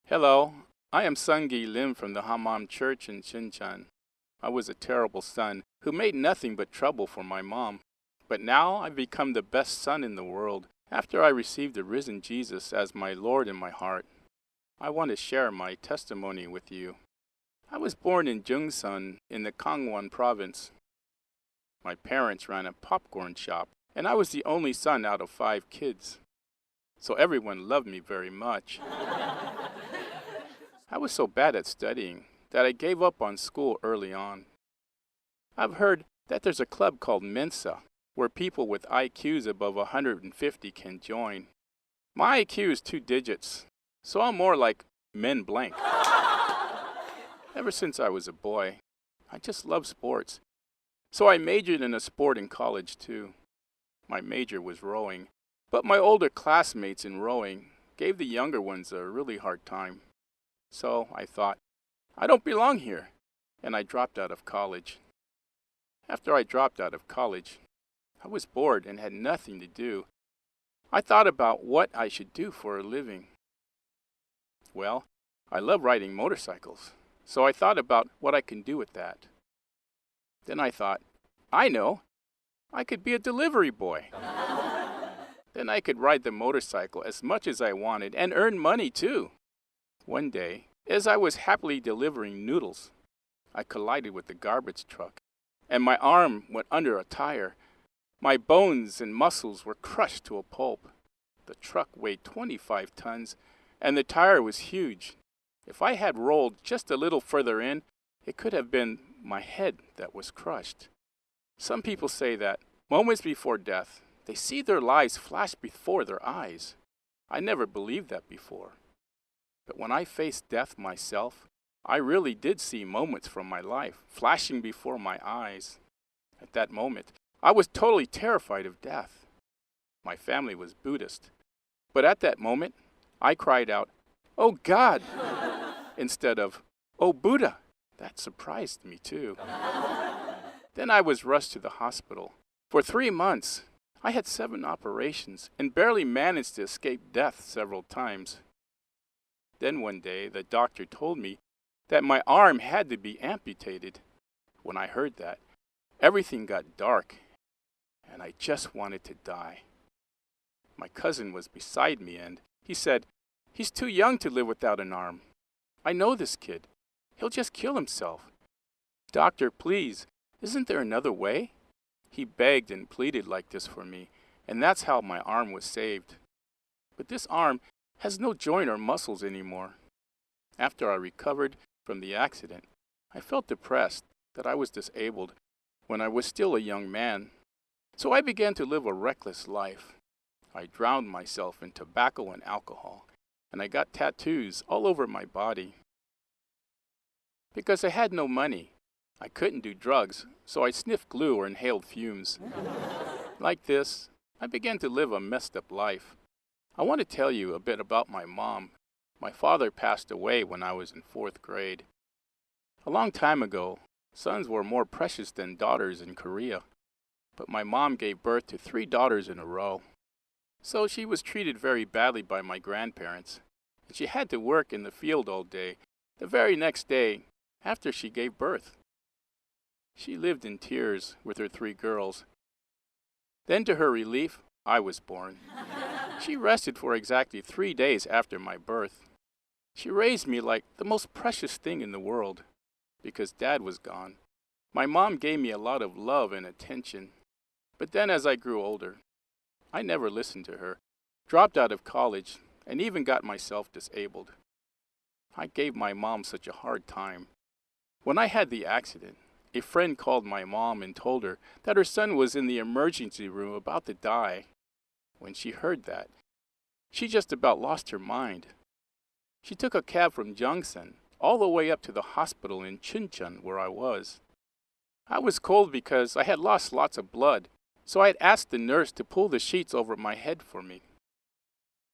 Hello, I am Sungi Lim from the Hanmaum church in Shinchan. I was a terrible son who made nothing but trouble for my mom. But now I've become the best son in the world after I received the risen Jesus as my Lord in my heart. I want to share my testimony with you. I was born in Jungsan in the Gangwon province. My parents ran a popcorn shop, and I was the only son out of 5 kids. So everyone loved me very much. I was so bad at studying that I gave up on school early on. I've heard that there's a club called Mensa, where people with IQs above 150 can join. My IQ is 2 digits, so I'm more like men blank. Ever since I was a boy, I just love sports. So I majored in a sport in college too. My major was rowing, but my older classmates in rowing gave the younger ones a really hard time. So I thought, I don't belong here, and I dropped out of college. After I dropped out of college, I was bored and had nothing to do. I thought about what I should do for a living. Well, I love riding motorcycles, so I thought about what I can do with that. Then I thought, I know, I could be a delivery boy. Then I could ride the motorcycle as much as I wanted and earn money too. One day, as I was happily delivering noodles, I collided with the garbage truck, and my arm went under a tire. My bones and muscles were crushed to a pulp. The truck weighed 25 tons, and the tire was huge. If I had rolled just a little further in, it could have been my head that was crushed. Some people say that, moments before death, they see their lives flash before their eyes. I never believed that before. But when I faced death myself, I really did see moments from my life flashing before my eyes. At that moment, I was totally terrified of death. My family was Buddhist. But at that moment, I cried out, "Oh God!" instead of, "Oh Buddha." That surprised me too. Then I was rushed to the hospital. For 3 months, I had 7 operations and barely managed to escape death several times. Then one day, the doctor told me that my arm had to be amputated. When I heard that, everything got dark, and I just wanted to die. My cousin was beside me, and he said, "He's too young to live without an arm. I know this kid. He'll just kill himself. Doctor, please, isn't there another way?" He begged and pleaded like this for me, and that's how my arm was saved. But this arm has no joint or muscles anymore. After I recovered from the accident, I felt depressed that I was disabled when I was still a young man. So I began to live a reckless life. I drowned myself in tobacco and alcohol, and I got tattoos all over my body. Because I had no money, I couldn't do drugs, so I sniffed glue or inhaled fumes. Like this, I began to live a messed up life. I want to tell you a bit about my mom. My father passed away when I was in 4th grade. A long time ago, sons were more precious than daughters in Korea. But my mom gave birth to 3 daughters in a row. So she was treated very badly by my grandparents. And she had to work in the field all day, the very next day after she gave birth. She lived in tears with her 3 girls. Then to her relief, I was born. She rested for exactly 3 days after my birth. She raised me like the most precious thing in the world. Because Dad was gone, my mom gave me a lot of love and attention. But then as I grew older, I never listened to her, dropped out of college, and even got myself disabled. I gave my mom such a hard time. When I had the accident, a friend called my mom and told her that her son was in the emergency room about to die. When she heard that, she just about lost her mind. She took a cab from Jungsan all the way up to the hospital in Chuncheon where I was. I was cold because I had lost lots of blood, so I had asked the nurse to pull the sheets over my head for me.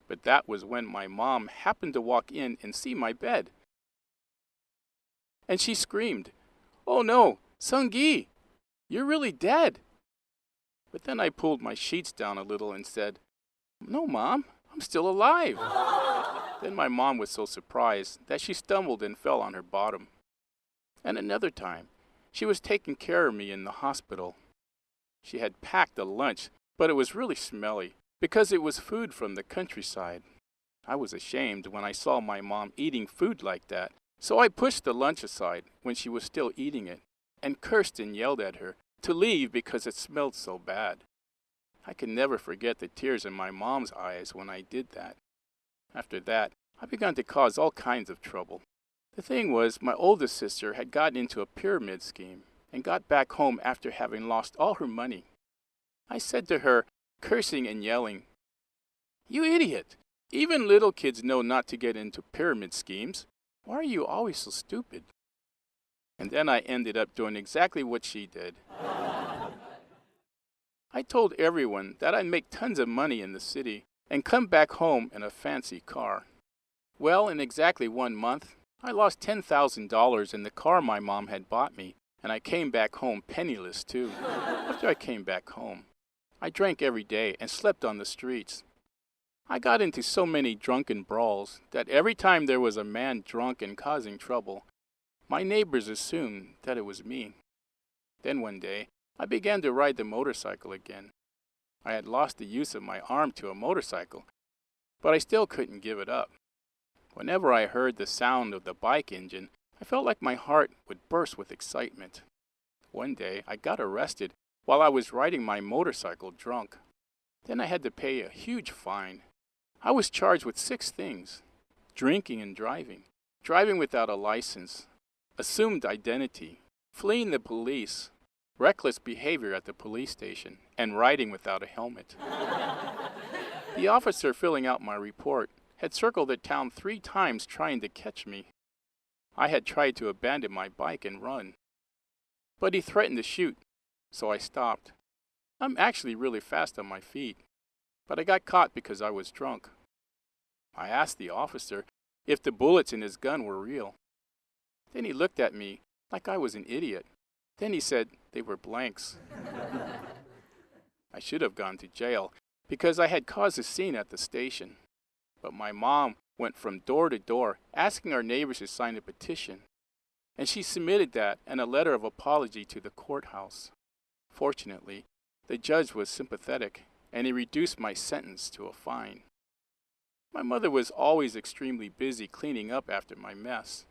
But that was when my mom happened to walk in and see my bed. And she screamed, "Oh no, Sungi, you're really dead." But then I pulled my sheets down a little and said, "No, Mom, I'm still alive. Then my mom was so surprised that she stumbled and fell on her bottom. And another time, she was taking care of me in the hospital. She had packed a lunch, but it was really smelly because it was food from the countryside. I was ashamed when I saw my mom eating food like that, so I pushed the lunch aside when she was still eating it and cursed and yelled at her to leave because it smelled so bad. I can never forget the tears in my mom's eyes when I did that. After that, I began to cause all kinds of trouble. The thing was, my oldest sister had gotten into a pyramid scheme and got back home after having lost all her money. I said to her, cursing and yelling, "You idiot! Even little kids know not to get into pyramid schemes. Why are you always so stupid?" And then I ended up doing exactly what she did. I told everyone that I'd make tons of money in the city and come back home in a fancy car. Well, in exactly 1 month, I lost $10,000 in the car my mom had bought me, and I came back home penniless too. After I came back home, I drank every day and slept on the streets. I got into so many drunken brawls that every time there was a man drunk and causing trouble, my neighbors assumed that it was me. Then one day, I began to ride the motorcycle again. I had lost the use of my arm to a motorcycle, but I still couldn't give it up. Whenever I heard the sound of the bike engine, I felt like my heart would burst with excitement. One day, I got arrested while I was riding my motorcycle drunk. Then I had to pay a huge fine. I was charged with 6 things: drinking and driving, driving without a license, assumed identity, fleeing the police, reckless behavior at the police station, and riding without a helmet. The officer filling out my report had circled the town 3 times trying to catch me. I had tried to abandon my bike and run, but he threatened to shoot, so I stopped. I'm actually really fast on my feet, but I got caught because I was drunk. I asked the officer if the bullets in his gun were real. Then he looked at me like I was an idiot. Then he said they were blanks. I should have gone to jail because I had caused a scene at the station. But my mom went from door to door asking our neighbors to sign a petition, and she submitted that and a letter of apology to the courthouse. Fortunately, the judge was sympathetic, and he reduced my sentence to a fine. My mother was always extremely busy cleaning up after my mess,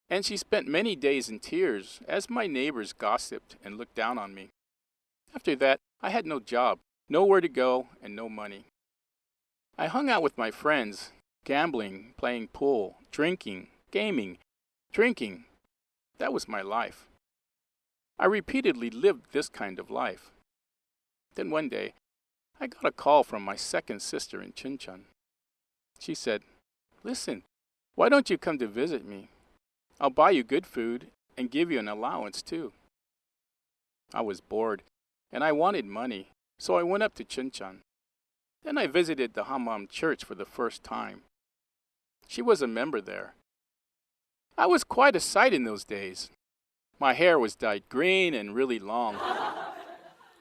and she spent many days in tears as my neighbors gossiped and looked down on me. After that, I had no job, nowhere to go, and no money. I hung out with my friends, gambling, playing pool, drinking, gaming, drinking. That was my life. I repeatedly lived this kind of life. Then one day, I got a call from my second sister in Chinchon. She said, "Listen, why don't you come to visit me? I'll buy you good food and give you an allowance too." I was bored, and I wanted money, so I went up to Chinchon. Then I visited the Hanmaum church for the first time. She was a member there. I was quite a sight in those days. My hair was dyed green and really long.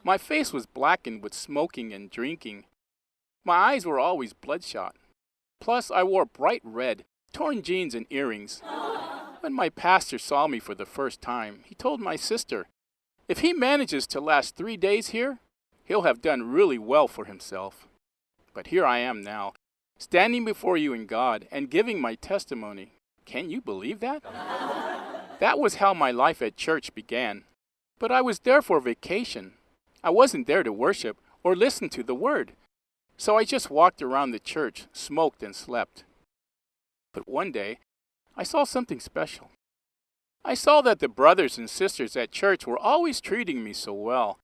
My face was blackened with smoking and drinking. My eyes were always bloodshot. Plus, I wore bright red, torn jeans and earrings. When my pastor saw me for the first time, he told my sister, "If he manages to last 3 days here, he'll have done really well for himself." But here I am now, standing before you in God and giving my testimony. Can you believe that? That was how my life at church began. But I was there for vacation. I wasn't there to worship or listen to the word. So I just walked around the church, smoked and slept. But one day, I saw something special. I saw that the brothers and sisters at church were always treating me so well,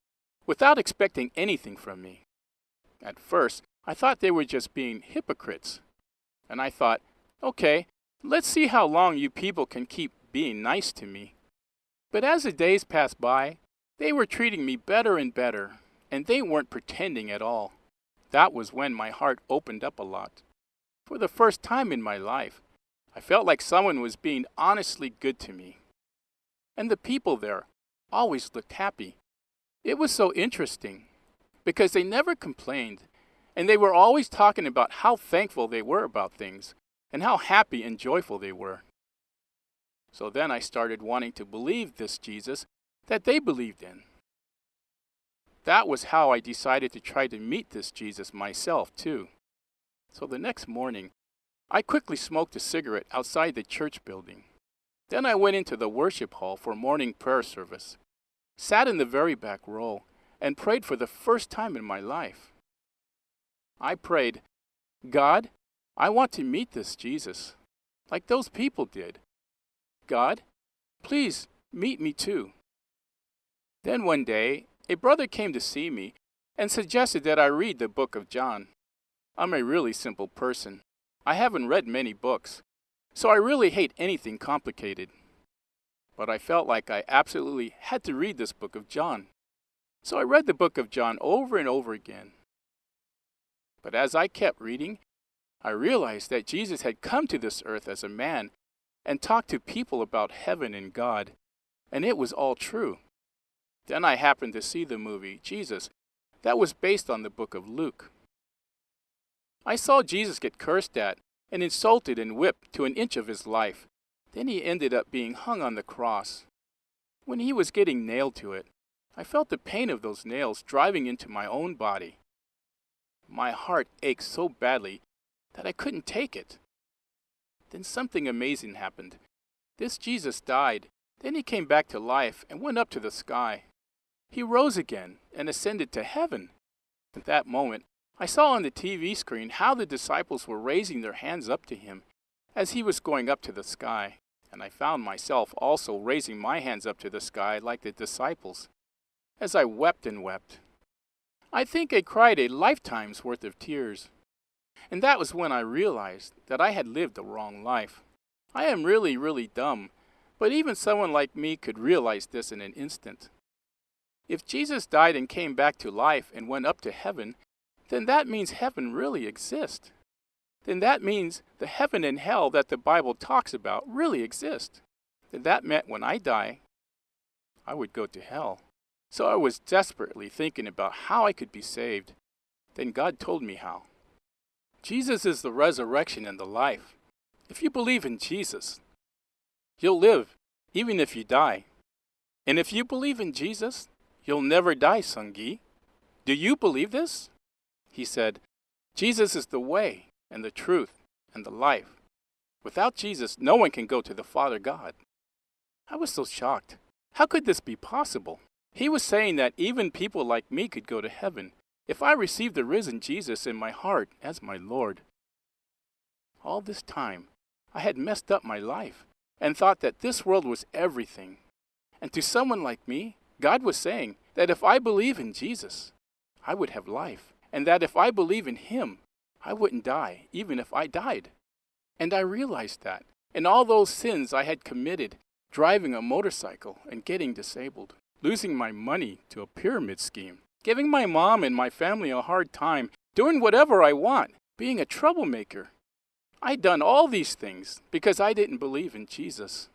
without expecting anything from me. At first, I thought they were just being hypocrites. And I thought, okay, let's see how long you people can keep being nice to me. But as the days passed by, they were treating me better and better, and they weren't pretending at all. That was when my heart opened up a lot. For the first time in my life, I felt like someone was being honestly good to me. And the people there always looked happy. It was so interesting, because they never complained, and they were always talking about how thankful they were about things and how happy and joyful they were. So then I started wanting to believe this Jesus that they believed in. That was how I decided to try to meet this Jesus myself, too. So the next morning, I quickly smoked a cigarette outside the church building. Then I went into the worship hall for morning prayer service, sat in the very back row, and prayed for the first time in my life. I prayed, God, I want to meet this Jesus, like those people did. God, please meet me too. Then one day, a brother came to see me and suggested that I read the book of John. I'm a really simple person. I haven't read many books, so I really hate anything complicated. But I felt like I absolutely had to read this book of John. So I read the book of John over and over again. But as I kept reading, I realized that Jesus had come to this earth as a man and talked to people about heaven and God, and it was all true. Then I happened to see the movie Jesus that was based on the book of Luke. I saw Jesus get cursed at and insulted and whipped to an inch of his life. Then he ended up being hung on the cross. When he was getting nailed to it, I felt the pain of those nails driving into my own body. My heart ached so badly that I couldn't take it. Then something amazing happened. This Jesus died. Then he came back to life and went up to the sky. He rose again and ascended to heaven. At that moment, I saw on the TV screen how the disciples were raising their hands up to him as he was going up to the sky, and I found myself also raising my hands up to the sky like the disciples, as I wept and wept. I think I cried a lifetime's worth of tears, and that was when I realized that I had lived a wrong life. I am really, really dumb, but even someone like me could realize this in an instant. If Jesus died and came back to life and went up to heaven, then that means heaven really exists. Then that means the heaven and hell that the Bible talks about really exist. Then that meant when I die, I would go to hell. So I was desperately thinking about how I could be saved. Then God told me how. Jesus is the resurrection and the life. If you believe in Jesus, you'll live even if you die. And if you believe in Jesus, you'll never die, Sunggi. Do you believe this? He said, Jesus is the way and the truth and the life. Without Jesus, no one can go to the Father God. I was so shocked. How could this be possible? He was saying that even people like me could go to heaven if I received the risen Jesus in my heart as my Lord. All this time, I had messed up my life and thought that this world was everything. And to someone like me, God was saying that if I believe in Jesus, I would have life, and that if I believe in Him, I wouldn't die, even if I died. And I realized that in all those sins I had committed, driving a motorcycle and getting disabled, losing my money to a pyramid scheme, giving my mom and my family a hard time, doing whatever I want, being a troublemaker. I'd done all these things because I didn't believe in Jesus.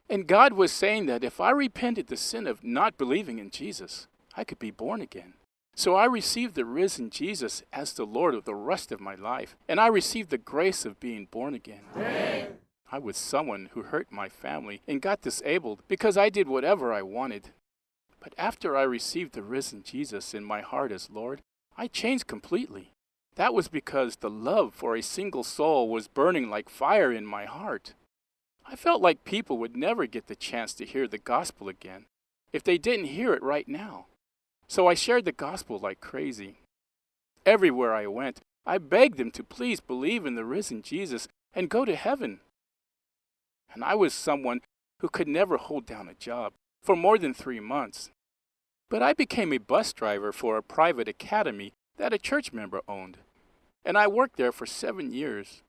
And God was saying that if I repented the sin of not believing in Jesus, I could be born again. So I received the risen Jesus as the Lord of the rest of my life, and I received the grace of being born again. Amen. I was someone who hurt my family and got disabled because I did whatever I wanted. But after I received the risen Jesus in my heart as Lord, I changed completely. That was because the love for a single soul was burning like fire in my heart. I felt like people would never get the chance to hear the gospel again if they didn't hear it right now. So I shared the gospel like crazy. Everywhere I went, I begged them to please believe in the risen Jesus and go to heaven. And I was someone who could never hold down a job for more than 3 months. But I became a bus driver for a private academy that a church member owned, and I worked there for 7 years.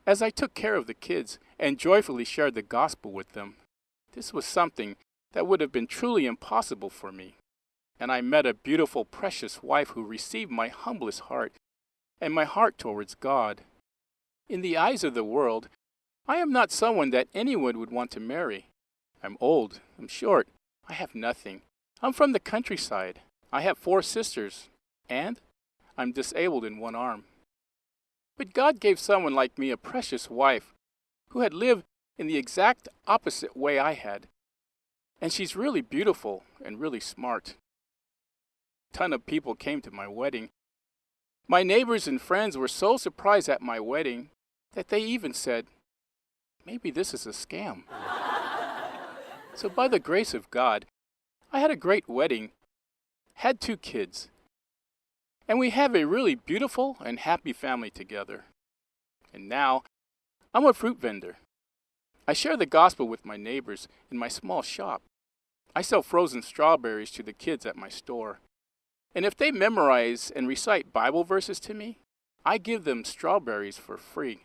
As I took care of the kids and joyfully shared the gospel with them, this was something that would have been truly impossible for me. And I met a beautiful, precious wife who received my humblest heart and my heart towards God. In the eyes of the world, I am not someone that anyone would want to marry. I'm old, I'm short, I have nothing. I'm from the countryside. I have 4 sisters, and I'm disabled in one arm. But God gave someone like me a precious wife who had lived in the exact opposite way I had. And she's really beautiful and really smart. A ton of people came to my wedding. My neighbors and friends were so surprised at my wedding that they even said, maybe this is a scam. So by the grace of God, I had a great wedding, had 2 kids, and we have a really beautiful and happy family together. And now, I'm a fruit vendor. I share the gospel with my neighbors in my small shop. I sell frozen strawberries to the kids at my store. And if they memorize and recite Bible verses to me, I give them strawberries for free.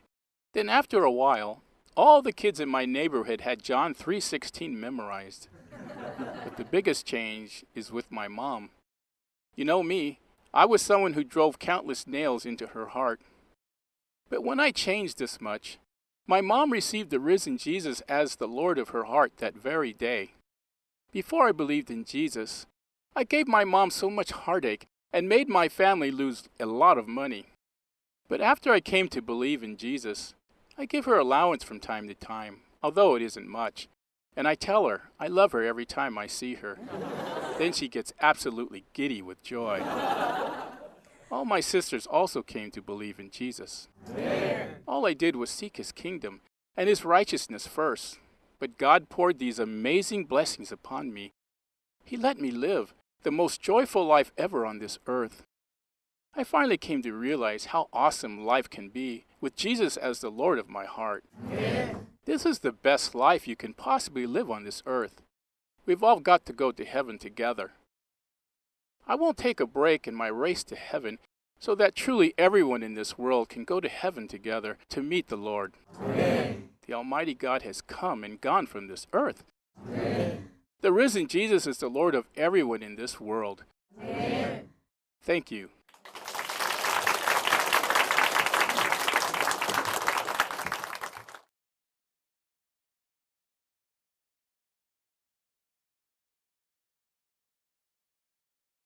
Then after a while, all the kids in my neighborhood had John 3:16 memorized. But the biggest change is with my mom. You know me, I was someone who drove countless nails into her heart. But when I changed this much, my mom received the risen Jesus as the Lord of her heart that very day. Before I believed in Jesus, I gave my mom so much heartache and made my family lose a lot of money. But after I came to believe in Jesus, I give her allowance from time to time, although it isn't much. And I tell her I love her every time I see her. Then she gets absolutely giddy with joy. All my sisters also came to believe in Jesus. Amen. All I did was seek his kingdom and his righteousness first. But God poured these amazing blessings upon me. He let me live the most joyful life ever on this earth. I finally came to realize how awesome life can be with Jesus as the Lord of my heart. Amen. This is the best life you can possibly live on this earth. We've all got to go to heaven together. I won't take a break in my race to heaven so that truly everyone in this world can go to heaven together to meet the Lord. Amen. The Almighty God has come and gone from this earth. Amen. The risen Jesus is the Lord of everyone in this world. Amen. Thank you.